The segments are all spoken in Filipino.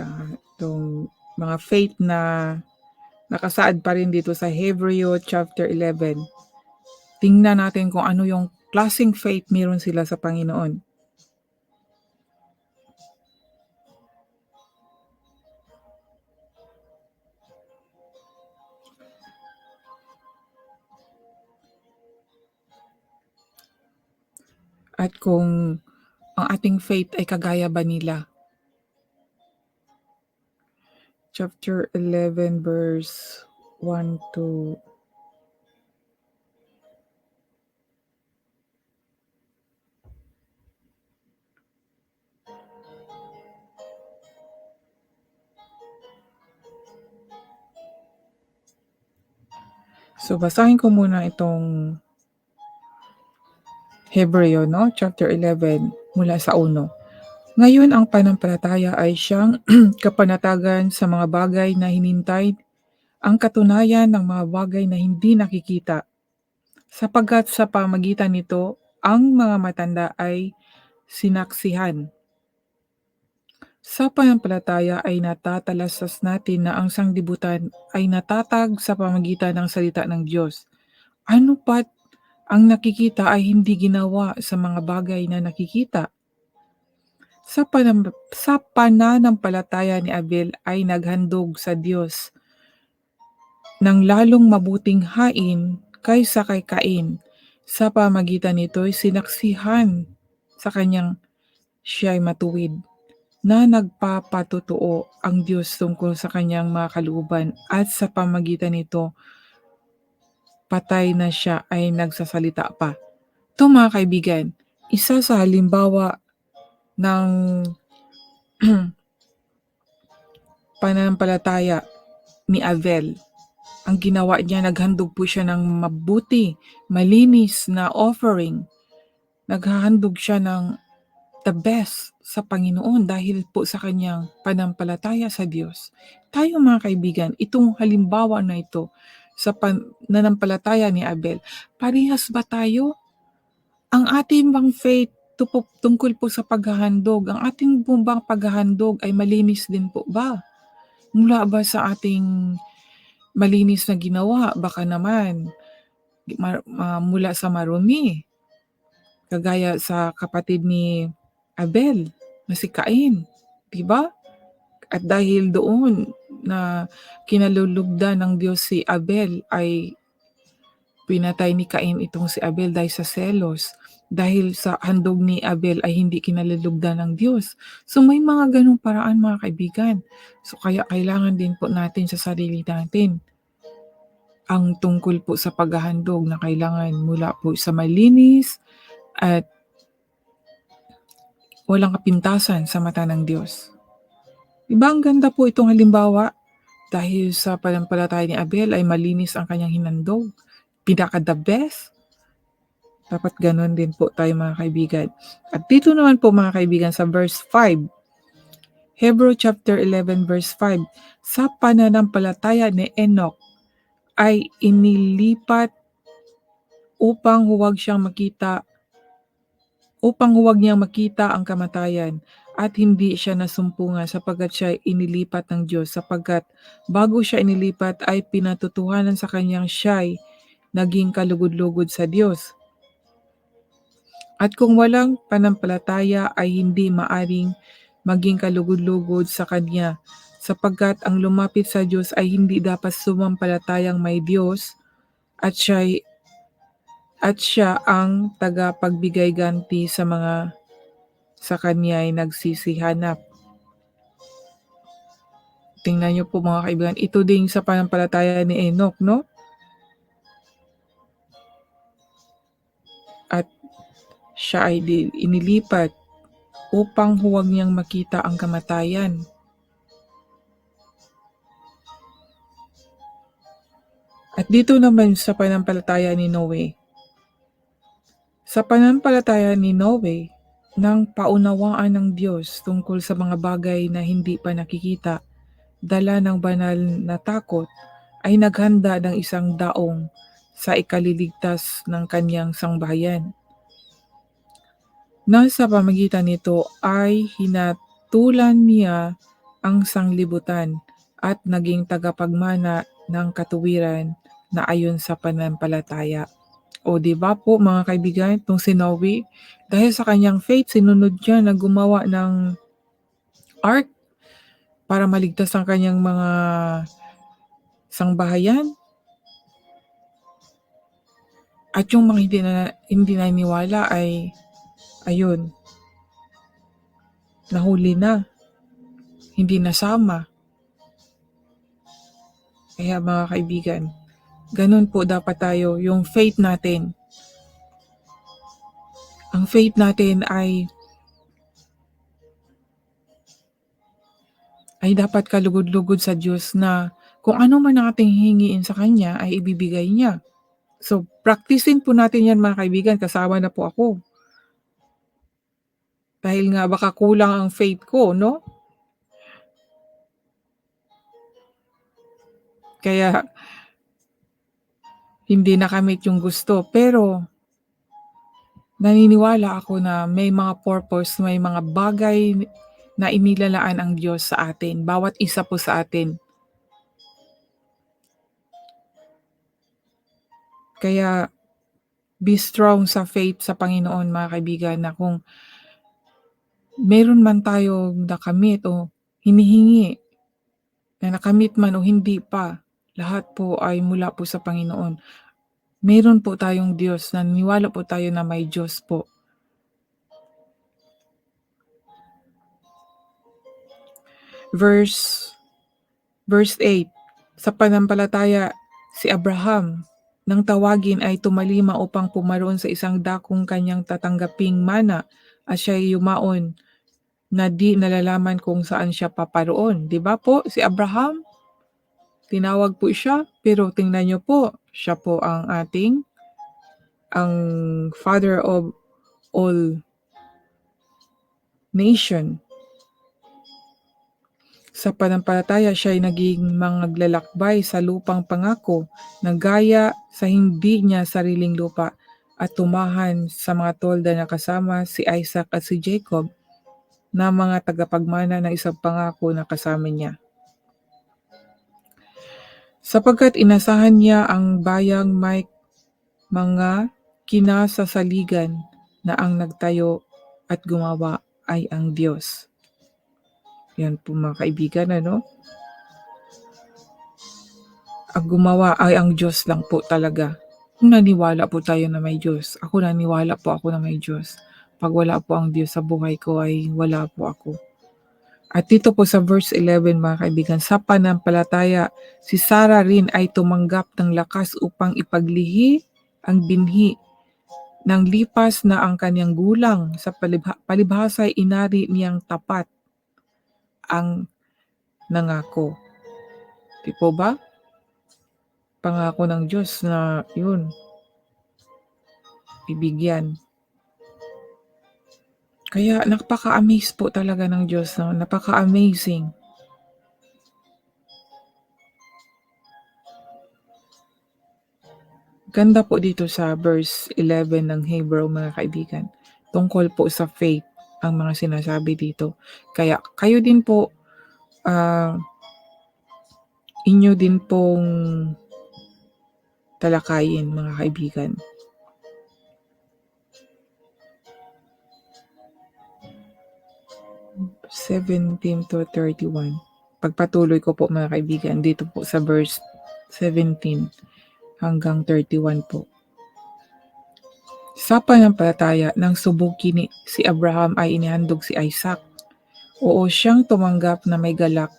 Itong mga faith na nakasaad pa rin dito sa Hebreo chapter 11. Tingnan natin kung ano yung klaseng faith meron sila sa Panginoon. At kung ang ating faith ay kagaya ba nila. Chapter 11 verse 1 to So, basahin ko muna itong Hebreo, no? Chapter 11, mula sa 1. Ngayon, ang panampalataya ay siyang kapanatagan sa mga bagay na hinintay, ang katunayan ng mga bagay na hindi nakikita. Sapagkat sa pamagitan nito, ang mga matanda ay sinaksihan. Sa panampalataya ay natatalastas natin na ang sanglibutan ay natatag sa pamagitan ng salita ng Diyos. Ano pat ang nakikita ay hindi ginawa sa mga bagay na nakikita. Sa pananampalataya ni Abel ay naghandog sa Diyos ng lalong mabuting hain kaysa kay Cain. Sa pamagitan nito'y sinaksihan sa kanyang siya'y matuwid, na nagpapatotoo ang Diyos tungkol sa kanyang mga kalooban, at sa pamagitan nito patay na siya ay nagsasalita pa. Ito mga kaibigan, isa sa halimbawa ng pananampalataya ni Abel. Ang ginawa niya, naghandog po siya ng mabuti, malinis na offering. Naghahandog siya ng the best sa Panginoon dahil po sa kanyang pananampalataya sa Diyos. Tayo mga kaibigan, itong halimbawa na ito sa pananampalataya ni Abel, parehas ba tayo? Ang ating bang faith tungkol po sa paghahandog, ang ating bang paghahandog ay malinis din po ba? Mula ba sa ating malinis na ginawa? Baka naman mula sa marumi. Kagaya sa kapatid ni Abel na si Cain, 'di ba? At dahil doon na kinalulugdan ng Diyos si Abel, ay pinatay ni Cain itong si Abel dahil sa selos. Dahil sa handog ni Abel ay hindi kinalulugdan ng Diyos. So may mga ganung paraan mga kaibigan. So kaya kailangan din po natin sa sarili natin ang tungkol po sa paghahandog na kailangan mula po sa malinis at walang kapintasan sa mata ng Diyos. Diba ang ganda po itong halimbawa? Dahil sa pananampalataya ni Abel ay malinis ang kanyang hinandog. Pinaka the best. Dapat ganun din po tayo mga kaibigan. At dito naman po mga kaibigan sa verse 5. Hebrew chapter 11 verse 5. Sa pananampalataya ni Enoch ay inilipat upang huwag niyang makita ang kamatayan, at hindi siya nasumpungan sapagkat siya inilipat ng Diyos, sapagkat bago siya inilipat ay pinatutuhanan sa kanyang siya'y naging kalugod-lugod sa Diyos. At kung walang panampalataya ay hindi maaring maging kalugod-lugod sa kanya, sapagkat ang lumapit sa Diyos ay hindi dapat sumampalatayang may Diyos at siya ang tagapagbigay ganti sa mga sa kanya ay nagsisihanap. Tingnan niyo po mga kaibigan, ito din sa pananampalataya ni Enoch, no? At siya ay inilipat upang huwag niyang makita ang kamatayan. At dito naman sa pananampalataya ni Noe. Sa pananampalataya ni Noe, nang paunawaan ng Diyos tungkol sa mga bagay na hindi pa nakikita, dala ng banal na takot, ay naghanda ng isang daong sa ikaliligtas ng kanyang sangbahayan. Na sa pamagitan nito ay hinatulan niya ang sanglibutan at naging tagapagmana ng katuwiran na ayon sa pananampalataya. O di ba po mga kaibigan, itong si Noe, dahil sa kanyang faith, sinunod niya na gumawa ng ark para maligtas ang kanyang mga sangbahayan. At yung mga hindi naniniwala ay, ayun, nahuli na, hindi nasama. Kaya mga kaibigan, ganun po dapat tayo, yung faith natin. Ang faith natin ay dapat kalugod-lugod sa Diyos na kung ano man ang ating hihingiin sa Kanya ay ibibigay niya. So, practicein po natin yan mga kaibigan, kasama na po ako. Dahil nga baka kulang ang faith ko, no? Kaya hindi nakamit yung gusto. Pero naniniwala ako na may mga purpose, may mga bagay na inilalaan ang Diyos sa atin, bawat isa po sa atin. Kaya be strong sa faith sa Panginoon mga kaibigan, na kung meron man tayong nakamit o hinihingi, na nakamit man o hindi pa, lahat po ay mula po sa Panginoon. Meron po tayong Diyos, naniniwala po tayo na may Diyos po. Verse 8, sa pananampalataya, si Abraham, nang tawagin ay tumalima upang pumaroon sa isang dakong kanyang tatanggaping mana at siya'y yumaon na di nalalaman kung saan siya paparoon. Di ba po, si Abraham, tinawag po siya, pero tingnan niyo po, siya po ang father of all nation. Sa pananampalataya, siya ay naging mangaglalakbay sa lupang pangako na gaya sa hindi niya sariling lupa at tumahan sa mga tolda na kasama si Isaac at si Jacob na mga tagapagmana ng isang pangako na kasama niya. Sapagkat inasahan niya ang bayang may mga kinasasaligan na ang nagtayo at gumawa ay ang Diyos. Yan po mga kaibigan, ano? Ang gumawa ay ang Diyos lang po talaga. Kung naniwala po tayo na may Diyos, ako naniwala po ako na may Diyos. Pag wala po ang Diyos sa buhay ko ay wala po ako. At dito po sa verse 11 mga kaibigan, sa pananampalataya, si Sarah rin ay tumanggap ng lakas upang ipaglihi ang binhi ng lipas na ang kanyang gulang. Sa palibhasa ay inari niyang tapat ang nangako. Di po ba? Pangako ng Diyos na yun, bibigyan. Kaya napaka-amaze po talaga ng Diyos, no? Napaka-amazing. Ganda po dito sa verse 11 ng Hebrew mga kaibigan. Tungkol po sa faith ang mga sinasabi dito. Kaya kayo din po, inyo din pong talakayin mga kaibigan. (17 to 31). Pagpatuloy ko po mga kaibigan dito po sa verse 17 hanggang 31 po. Sa pananampalataya nang subukin si Abraham ay inihandog si Isaac. Oo, siyang tumanggap na may galak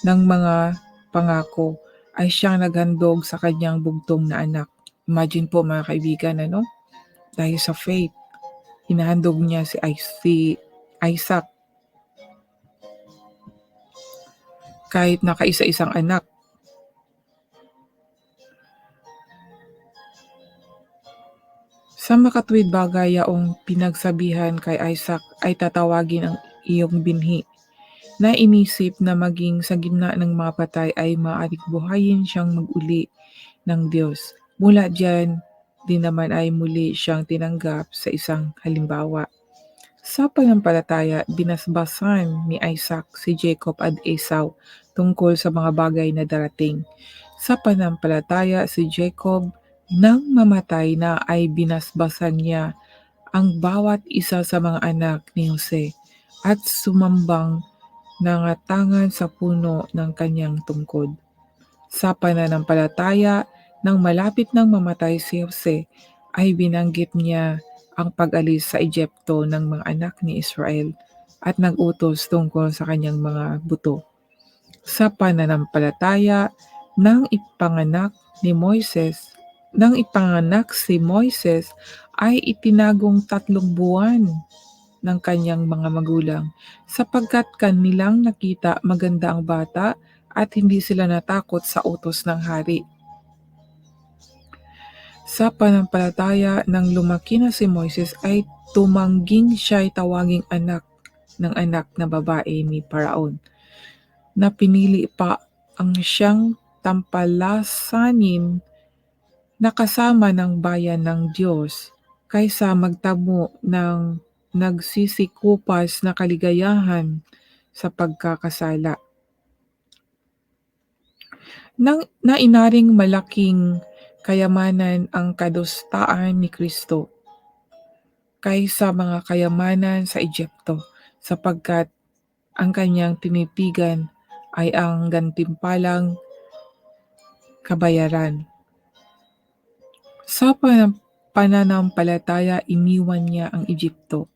ng mga pangako ay siyang naghandog sa kanyang bugtong na anak. Imagine po mga kaibigan, ano? Dahil sa faith, hinahandog niya si Isaac. Kahit nakaisa-isang anak. Sa makatuwid bagay yaong pinagsabihan kay Isaac ay tatawagin ang iyong binhi, na inisip na maging sa gitna ng mga patay ay maaaring buhayin siyang mag-uli ng Diyos. Mula diyan din naman ay muli siyang tinanggap sa isang halimbawa. Sa pananampalataya, binasbasan ni Isaac si Jacob at Esau tungkol sa mga bagay na darating. Sa pananampalataya, si Jacob nang mamatay na ay binasbasan niya ang bawat isa sa mga anak ni Jose at sumambang nangatangan sa puno ng kanyang tungkod. Sa pananampalataya, nang malapit nang mamatay si Jose, ay binanggit niya ang pag-alis sa Egypto ng mga anak ni Israel at nag-utos tungkol sa kanyang mga buto. Sa pananampalataya, nang ipanganak si Moises ay itinagong 3 buwan ng kanyang mga magulang sapagkat kanilang nakita maganda ang bata at hindi sila natakot sa utos ng hari. Sa pananampalataya, nang lumaki na si Moises ay tumangging siya'y tawaging anak ng anak na babae ni Paraon, na pinili pa ang siyang tampalasanin na kasama ng bayan ng Diyos kaysa magtamo ng nagsisikupas na kaligayahan sa pagkakasala. Nang nainaring malaking kayamanan ang kadustaan ni Kristo kaysa mga kayamanan sa Egypto, sapagkat ang kanyang tinitigan ay ang gantimpalang kabayaran. Sa pananampalataya, iniwan niya ang Egypto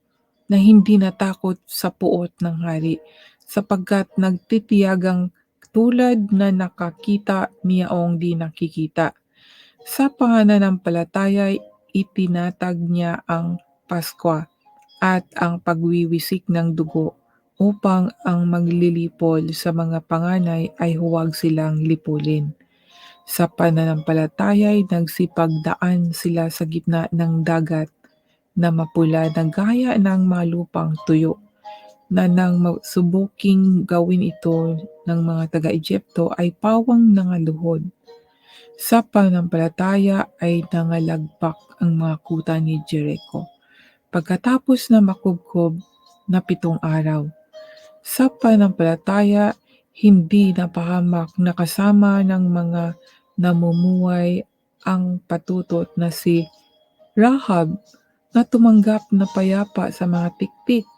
na hindi natakot sa puot ng hari, sapagkat nagtitiyagang tulad na nakakita niyaong di nakikita. Sa pananampalataya, itinatag niya ang Paskwa at ang pagwiwisik ng dugo upang ang maglilipol sa mga panganay ay huwag silang lipulin. Sa pananampalataya, nagsipagdaan sila sa gitna ng dagat na mapula na gaya ng malupang tuyo, na nang subuking gawin ito ng mga taga-Egypto ay pawang nangaluhod. Sa pananampalataya ay nangalagpak ang mga kuta ni Jericho pagkatapos na makubkob na 7 araw. Sa pananampalataya, hindi napahamak na kasama ng mga namumuhay ang patutot na si Rahab na tumanggap na payapa sa mga tiktik.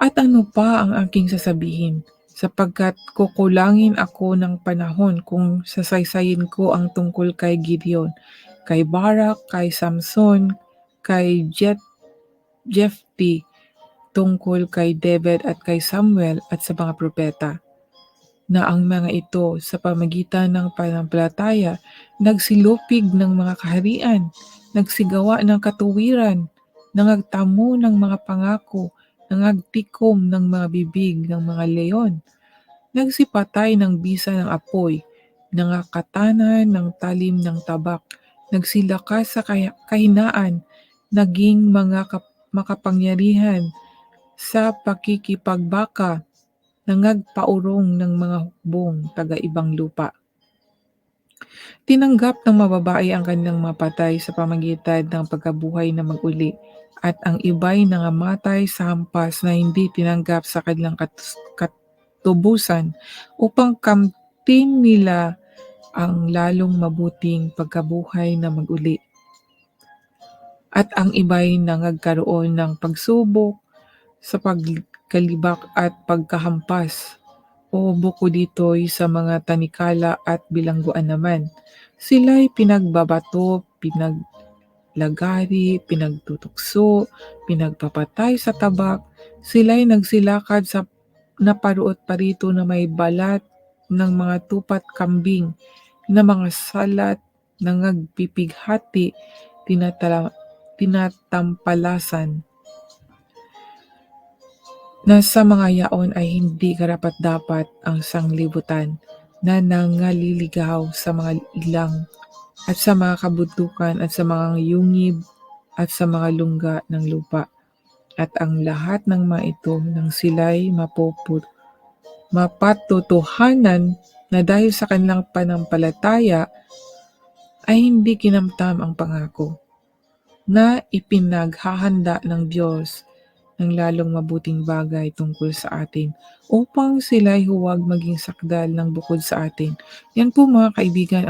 At ano pa ang aking sasabihin? Sapagkat kukulangin ako ng panahon kung sasaysayin ko ang tungkol kay Gideon, kay Barak, kay Samson, kay Jephthah, tungkol kay David at kay Samuel at sa mga propeta, na ang mga ito sa pamagitan ng pananampalataya nagsilupig ng mga kaharian, nagsigawa ng katuwiran, nangagtamo ng mga pangako, nangagtikom ng mga bibig ng mga leon, nagsipatay ng bisa ng apoy, nangakatanan ng talim ng tabak, nagsilakas sa kahinaan, naging mga makapangyarihan sa pakikipagbaka, nangagpaurong ng mga hukbong taga-ibang lupa. Tinanggap ng mababae ang kanilang mapatay sa pamagitan ng pagkabuhay na mag-uli, at ang iba'y nangamatay sa hampas na hindi tinanggap sa kanilang katubusan upang kamtin nila ang lalong mabuting pagkabuhay na mag-uli. At ang iba'y nangagkaroon ng pagsubok sa pagkalibak at pagkahampas, o bukod dito'y sa mga tanikala at bilangguan naman. Sila'y pinagbabato, pinaglagari, pinagtutukso, pinagpapatay sa tabak. Sila'y nagsilakad sa naparuot parito na may balat ng mga tupat kambing, na mga salat, nangagpipighati, tinatampalasan, na sa mga yaon ay hindi karapat-dapat ang sanglibutan, na nangaliligaw sa mga ilang at sa mga kabundukan at sa mga yungib at sa mga lungga ng lupa. At ang lahat ng mga ito nang sila'y mapatutuhanan na dahil sa kanilang panampalataya ay hindi kinamtam ang pangako. na ipinaghahanda ng Diyos ng lalong mabuting bagay tungkol sa atin upang sila'y huwag maging sakdal ng bukod sa atin. Yan po mga kaibigan ang